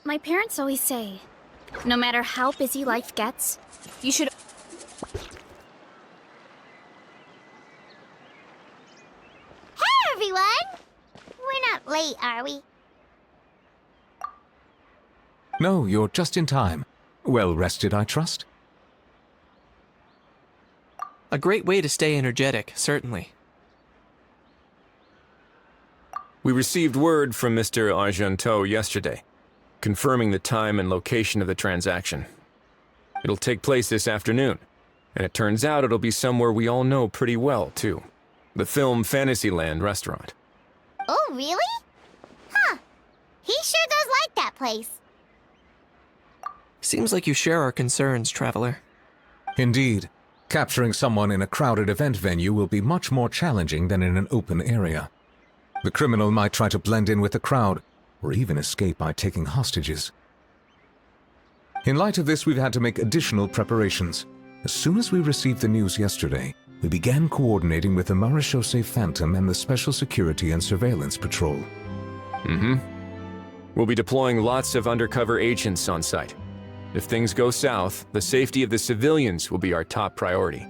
My parents always say, no matter how busy life gets, you should... Hey, everyone! We're not late, are we? No, you're just in time. Well rested, I trust? A great way to stay energetic, certainly. We received word from Mr. Argenteau yesterday, confirming the time and location of the transaction. It'll take place this afternoon, and it turns out it'll be somewhere we all know pretty well, too. The Film Fantasyland restaurant. Oh, really? Huh. He sure does like that place. Seems like you share our concerns, Traveler. Indeed. Capturing someone in a crowded event venue will be much more challenging than in an open area. The criminal might try to blend in with the crowd, or even escape by taking hostages. In light of this, we've had to make additional preparations. As soon as we received the news yesterday, we began coordinating with the Marechaussee Phantom and the Special Security and Surveillance Patrol. We'll be deploying lots of undercover agents on site. If things go south, the safety of the civilians will be our top priority.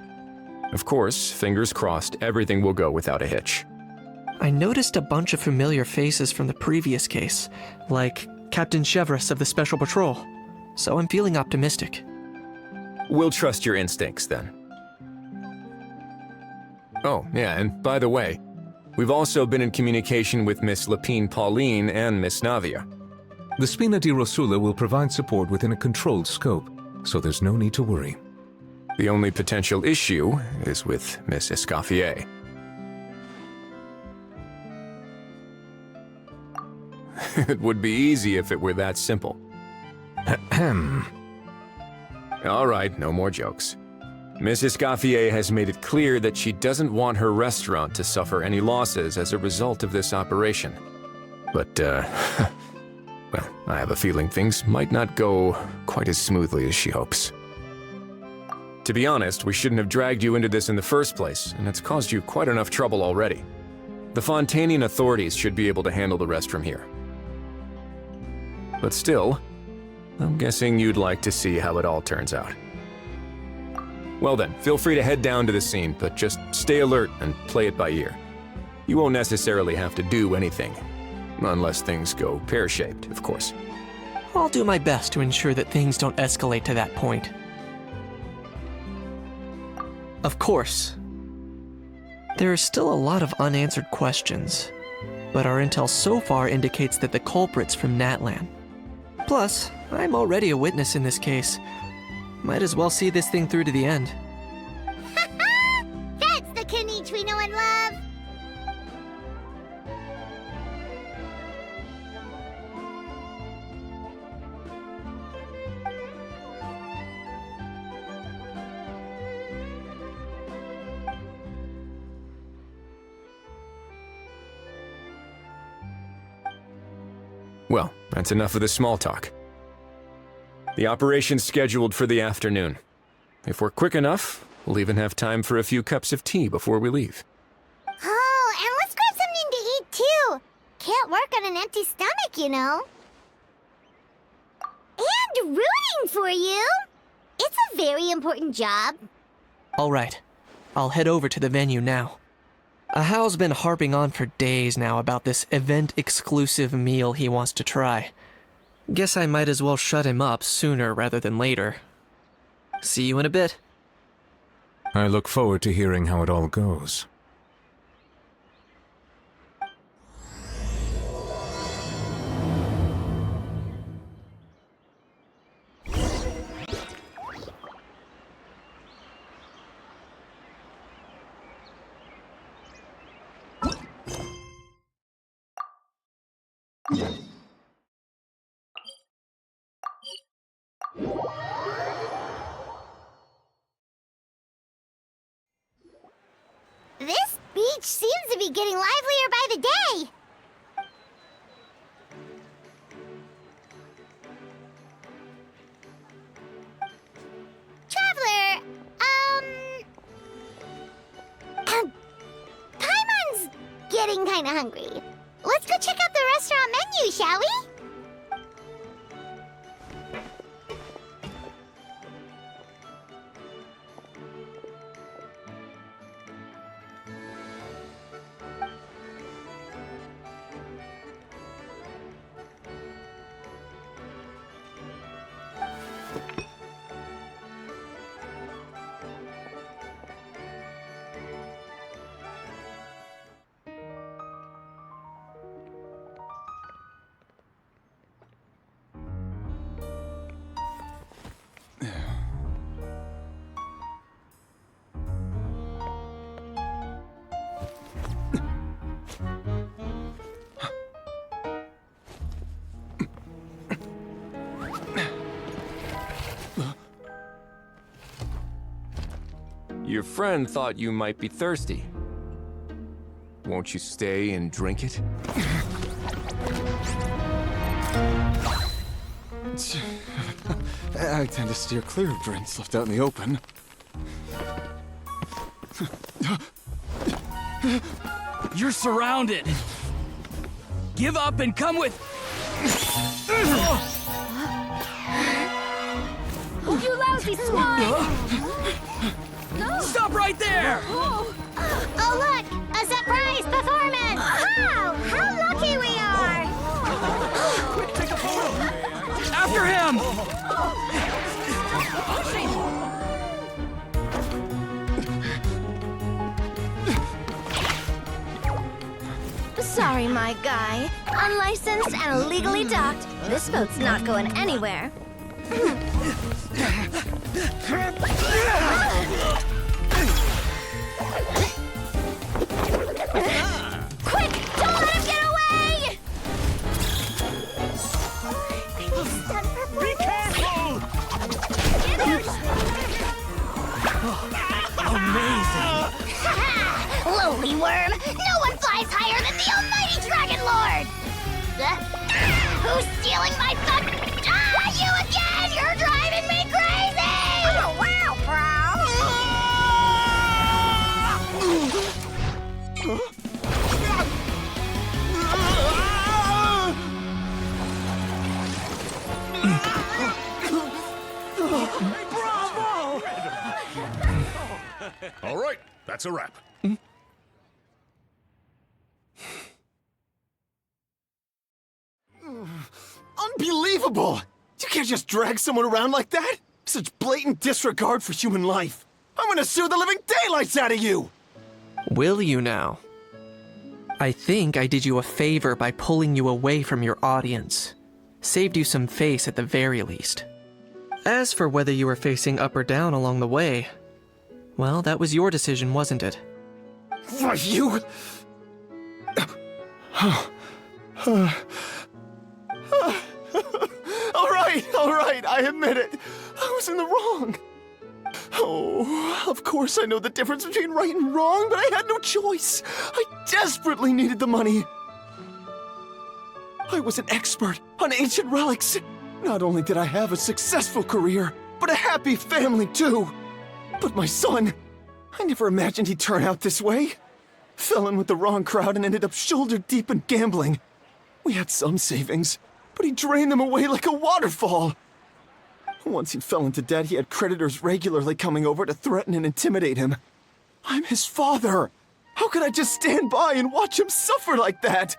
Of course, fingers crossed, everything will go without a hitch. I noticed a bunch of familiar faces from the previous case, like Captain Chevreuse of the Special Patrol, so I'm feeling optimistic. We'll trust your instincts, then. Oh, yeah, and by the way, we've also been in communication with Miss Lapine Pauline and Miss Navia. The Spina di Rosula will provide support within a controlled scope, so there's no need to worry. The only potential issue is with Miss Escoffier. It would be easy if it were that simple. Ahem. All right, no more jokes. Miss Escoffier has made it clear that she doesn't want her restaurant to suffer any losses as a result of this operation. But, well, I have a feeling things might not go quite as smoothly as she hopes. To be honest, we shouldn't have dragged you into this in the first place, and it's caused you quite enough trouble already. The Fontainian authorities should be able to handle the rest from here. But still, I'm guessing you'd like to see how it all turns out. Well then, feel free to head down to the scene, but just stay alert and play it by ear. You won't necessarily have to do anything, unless things go pear-shaped, of course. I'll do my best to ensure that things don't escalate to that point. Of course. There are still a lot of unanswered questions, but our intel so far indicates that the culprit's from Natlan. Plus, I'm already a witness in this case. Might as well see this thing through to the end. That's the Kinich we know and love! Well, that's enough of the small talk. The operation's scheduled for the afternoon. If we're quick enough, we'll even have time for a few cups of tea before we leave. Oh, and let's grab something to eat, too! Can't work on an empty stomach, you know. And rooting for you! It's a very important job. All right, I'll head over to the venue now. Ahau's been harping on for days now about this event-exclusive meal he wants to try. Guess I might as well shut him up sooner rather than later. See you in a bit. I look forward to hearing how it all goes. This beach seems to be getting livelier by the day. Traveler, Paimon's getting kinda hungry. Let's go check out the restaurant menu, shall we? Your friend thought you might be thirsty. Won't you stay and drink it? I tend to steer clear of drinks left out in the open. You're surrounded. Give up and come with... You lousy swine! Stop right there! Oh, look! A surprise performance! Wow! How lucky we are! Take a photo! After him! Sorry, my guy. Unlicensed and illegally docked, this boat's not going anywhere. Quick! Don't let him get away! Be careful! Amazing! Lowly worm! No one flies higher than the almighty Dragon Lord! Who's stealing my fun? Ah, you again! You're driving me crazy! Oh, wow, All right, that's a wrap. Unbelievable! You can't just drag someone around like that! Such blatant disregard for human life! I'm gonna sue the living daylights out of you! Will you now? I think I did you a favor by pulling you away from your audience. Saved you some face at the very least. As for whether you were facing up or down along the way, well, that was your decision, wasn't it? Why, you... All right, I admit it. I was in the wrong. Oh, of course I know the difference between right and wrong, but I had no choice. I desperately needed the money. I was an expert on ancient relics. Not only did I have a successful career, but a happy family too. But my son, I never imagined he'd turn out this way. Fell in with the wrong crowd and ended up shoulder deep in gambling. We had some savings, but he drained them away like a waterfall. Once he fell into debt, he had creditors regularly coming over to threaten and intimidate him. I'm his father. How could I just stand by and watch him suffer like that?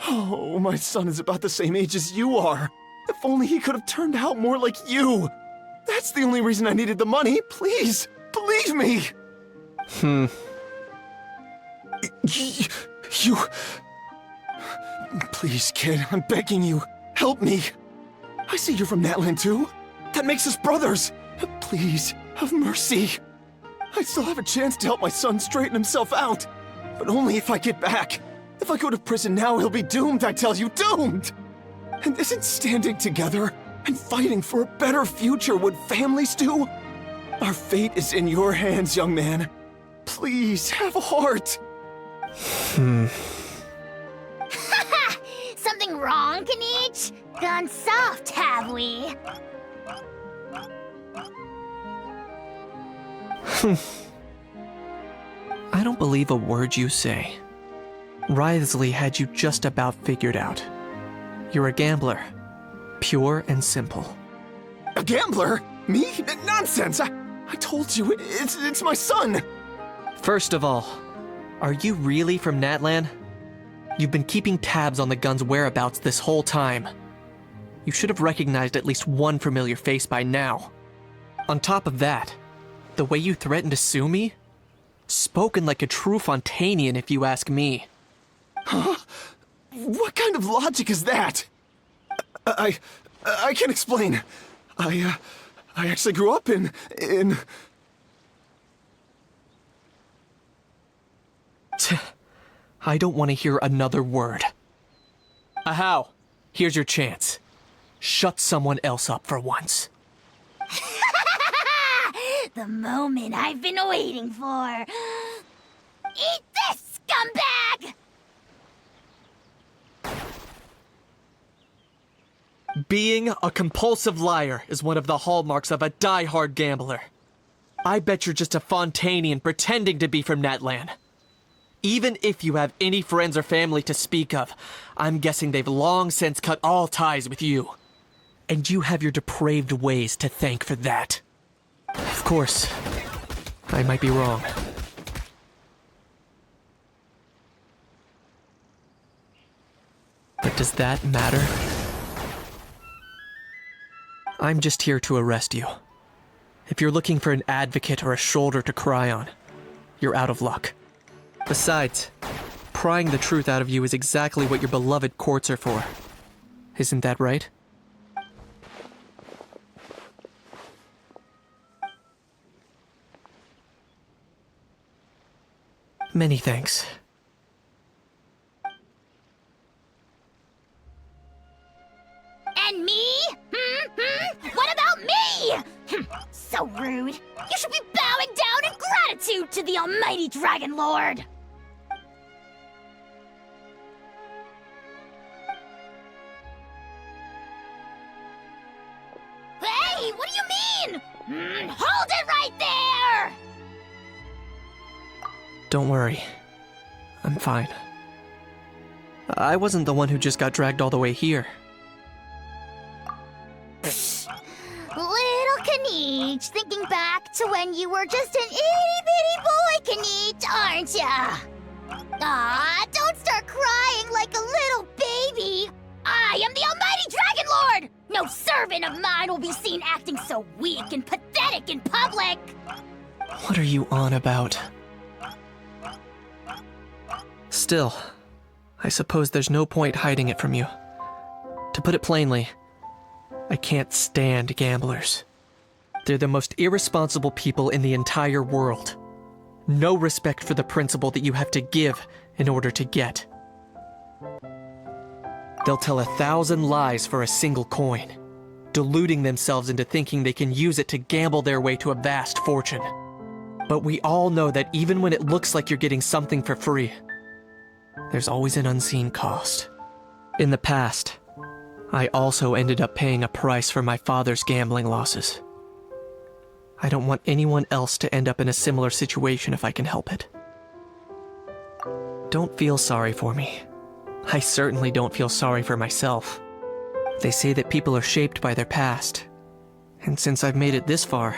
Oh, my son is about the same age as you are. If only he could have turned out more like you. That's the only reason I needed the money. Please, believe me. You... Please, kid, I'm begging you. Help me. I see you're from Natlan too. That makes us brothers. Please, have mercy. I still have a chance to help my son straighten himself out. But only if I get back. If I go to prison now, he'll be doomed, I tell you, doomed! And isn't standing together and fighting for a better future what families do? Our fate is in your hands, young man. Please, have a heart. Something wrong, Kinich? Gone soft, have we? I don't believe a word you say. Wriothesley had you just about figured out. You're a gambler. Pure and simple. A gambler? Me? Nonsense! I told you, it's my son! First of all, are you really from Natlan? You've been keeping tabs on the gun's whereabouts this whole time. You should have recognized at least one familiar face by now. On top of that, the way you threatened to sue me? Spoken like a true Fontainian, if you ask me. Huh? What kind of logic is that? I can't explain. I actually grew up in... I don't want to hear another word. Ajaw, here's your chance. Shut someone else up for once. The moment I've been waiting for. Eat this, scumbag! Being a compulsive liar is one of the hallmarks of a die-hard gambler. I bet you're just a Fontainian pretending to be from Natlan. Even if you have any friends or family to speak of, I'm guessing they've long since cut all ties with you. And you have your depraved ways to thank for that. Of course, I might be wrong. But does that matter? I'm just here to arrest you. If you're looking for an advocate or a shoulder to cry on, you're out of luck. Besides, prying the truth out of you is exactly what your beloved courts are for. Isn't that right? Many thanks. And me? What about me? So rude. You should be bowing down in gratitude to the almighty Dragon Lord. Hey, what do you mean? Hold it right there! Don't worry. I'm fine. I wasn't the one who just got dragged all the way here. Little Kinich, thinking back to when you were just an itty-bitty boy, Kinich, aren't ya? Aw, don't start crying like a little baby. I am the almighty Dragon Lord! No servant of mine will be seen acting so weak and pathetic in public! What are you on about? Still, I suppose there's no point hiding it from you. To put it plainly, I can't stand gamblers. They're the most irresponsible people in the entire world. No respect for the principle that you have to give in order to get. They'll tell 1,000 lies for a single coin, deluding themselves into thinking they can use it to gamble their way to a vast fortune. But we all know that even when it looks like you're getting something for free, there's always an unseen cost. In the past, I also ended up paying a price for my father's gambling losses. I don't want anyone else to end up in a similar situation if I can help it. Don't feel sorry for me. I certainly don't feel sorry for myself. They say that people are shaped by their past, and since I've made it this far,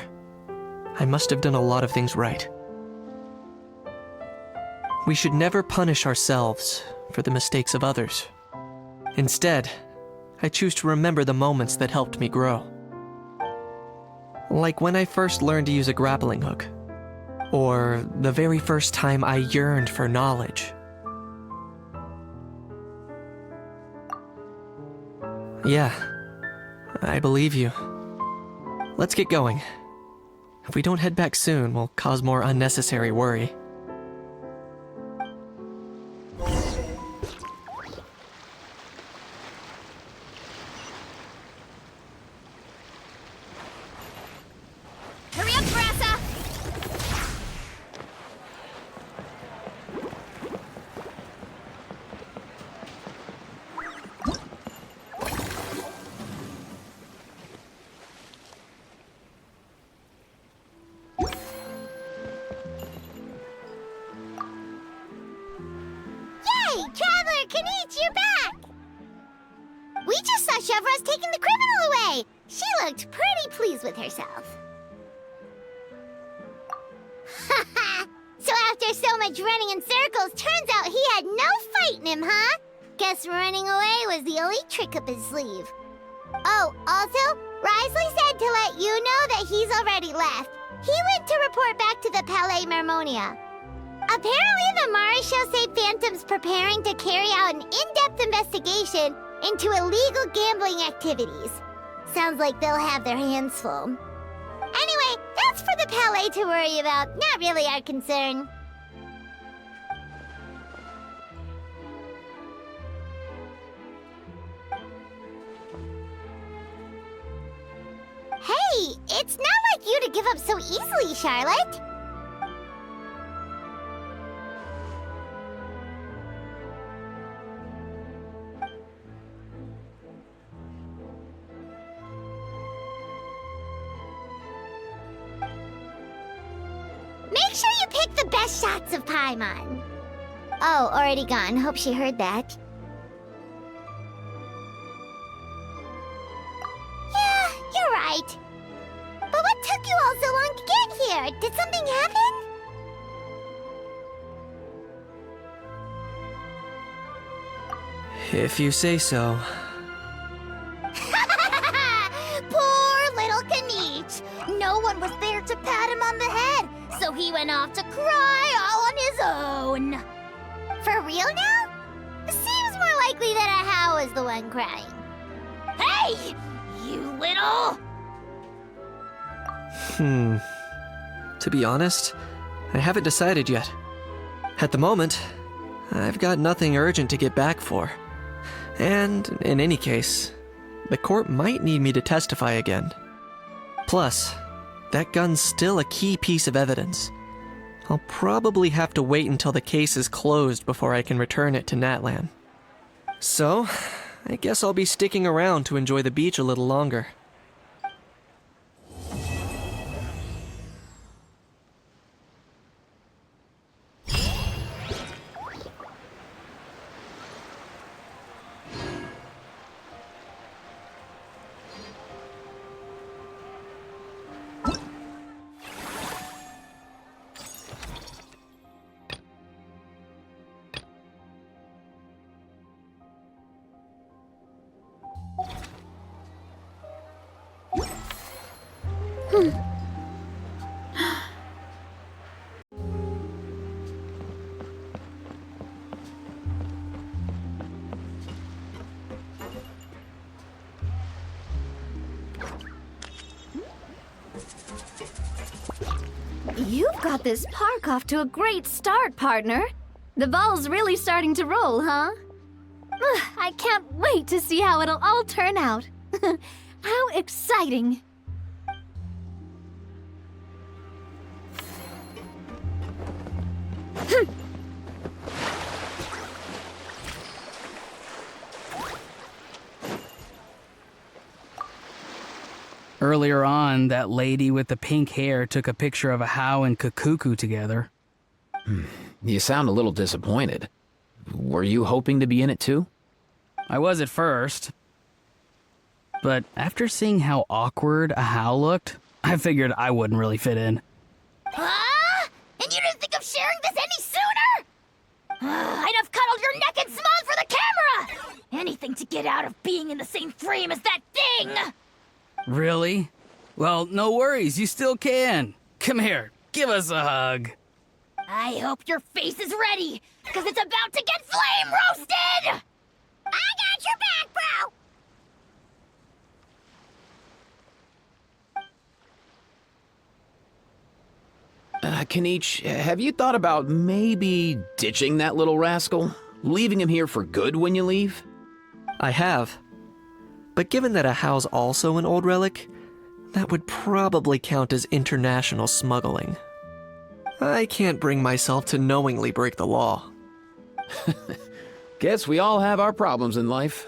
I must have done a lot of things right. We should never punish ourselves for the mistakes of others. Instead, I choose to remember the moments that helped me grow. Like when I first learned to use a grappling hook, or the very first time I yearned for knowledge. Yeah, I believe you. Let's get going. If we don't head back soon, we'll cause more unnecessary worry. Hurry up, Brassa! Yay! Traveler, Kinich, you're back! We just saw Chevreuse taking the criminal away! She looked pretty pleased with herself. So after so much running in circles, turns out he had no fight in him, huh? Guess running away was the only trick up his sleeve. Oh, also, Wriothesley said to let you know that he's already left. He went to report back to the Palais Mermonia. Apparently the Maréchal say Phantom's preparing to carry out an in-depth investigation into illegal gambling activities. Sounds like they'll have their hands full. Anyway, that's for the Palais to worry about, not really our concern. Hey, it's not like you to give up so easily, Charlotte. Make sure you pick the best shots of Paimon. Oh, already gone. Hope she heard that. Yeah, you're right. But what took you all so long to get here? Did something happen? If you say so. Poor little Kinich. No one was there to pat him on the head, so he went off to cry all on his own. For real now? Seems more likely that Ajaw is the one crying. Hey! You little... To be honest, I haven't decided yet. At the moment, I've got nothing urgent to get back for. And, in any case, the court might need me to testify again. Plus, that gun's still a key piece of evidence. I'll probably have to wait until the case is closed before I can return it to Natlan. So, I guess I'll be sticking around to enjoy the beach a little longer. You've got this park off to a great start, partner. The ball's really starting to roll, huh? I can't wait to see how it'll all turn out. How exciting! Earlier on, that lady with the pink hair took a picture of Ajaw and Kakuku together. You sound a little disappointed. Were you hoping to be in it too? I was at first. But after seeing how awkward Ajaw looked, I figured I wouldn't really fit in. Huh? And you didn't think of sharing this any sooner? I'd have cuddled your neck and smiled for the camera! Anything to get out of being in the same frame as that thing! Really? Well, no worries, you still can. Come here, give us a hug. I hope your face is ready, because it's about to get flame roasted! I got your back, bro! Kinich, have you thought about maybe ditching that little rascal? Leaving him here for good when you leave? I have. But given that Ajaw's also an old relic, that would probably count as international smuggling. I can't bring myself to knowingly break the law. Guess we all have our problems in life.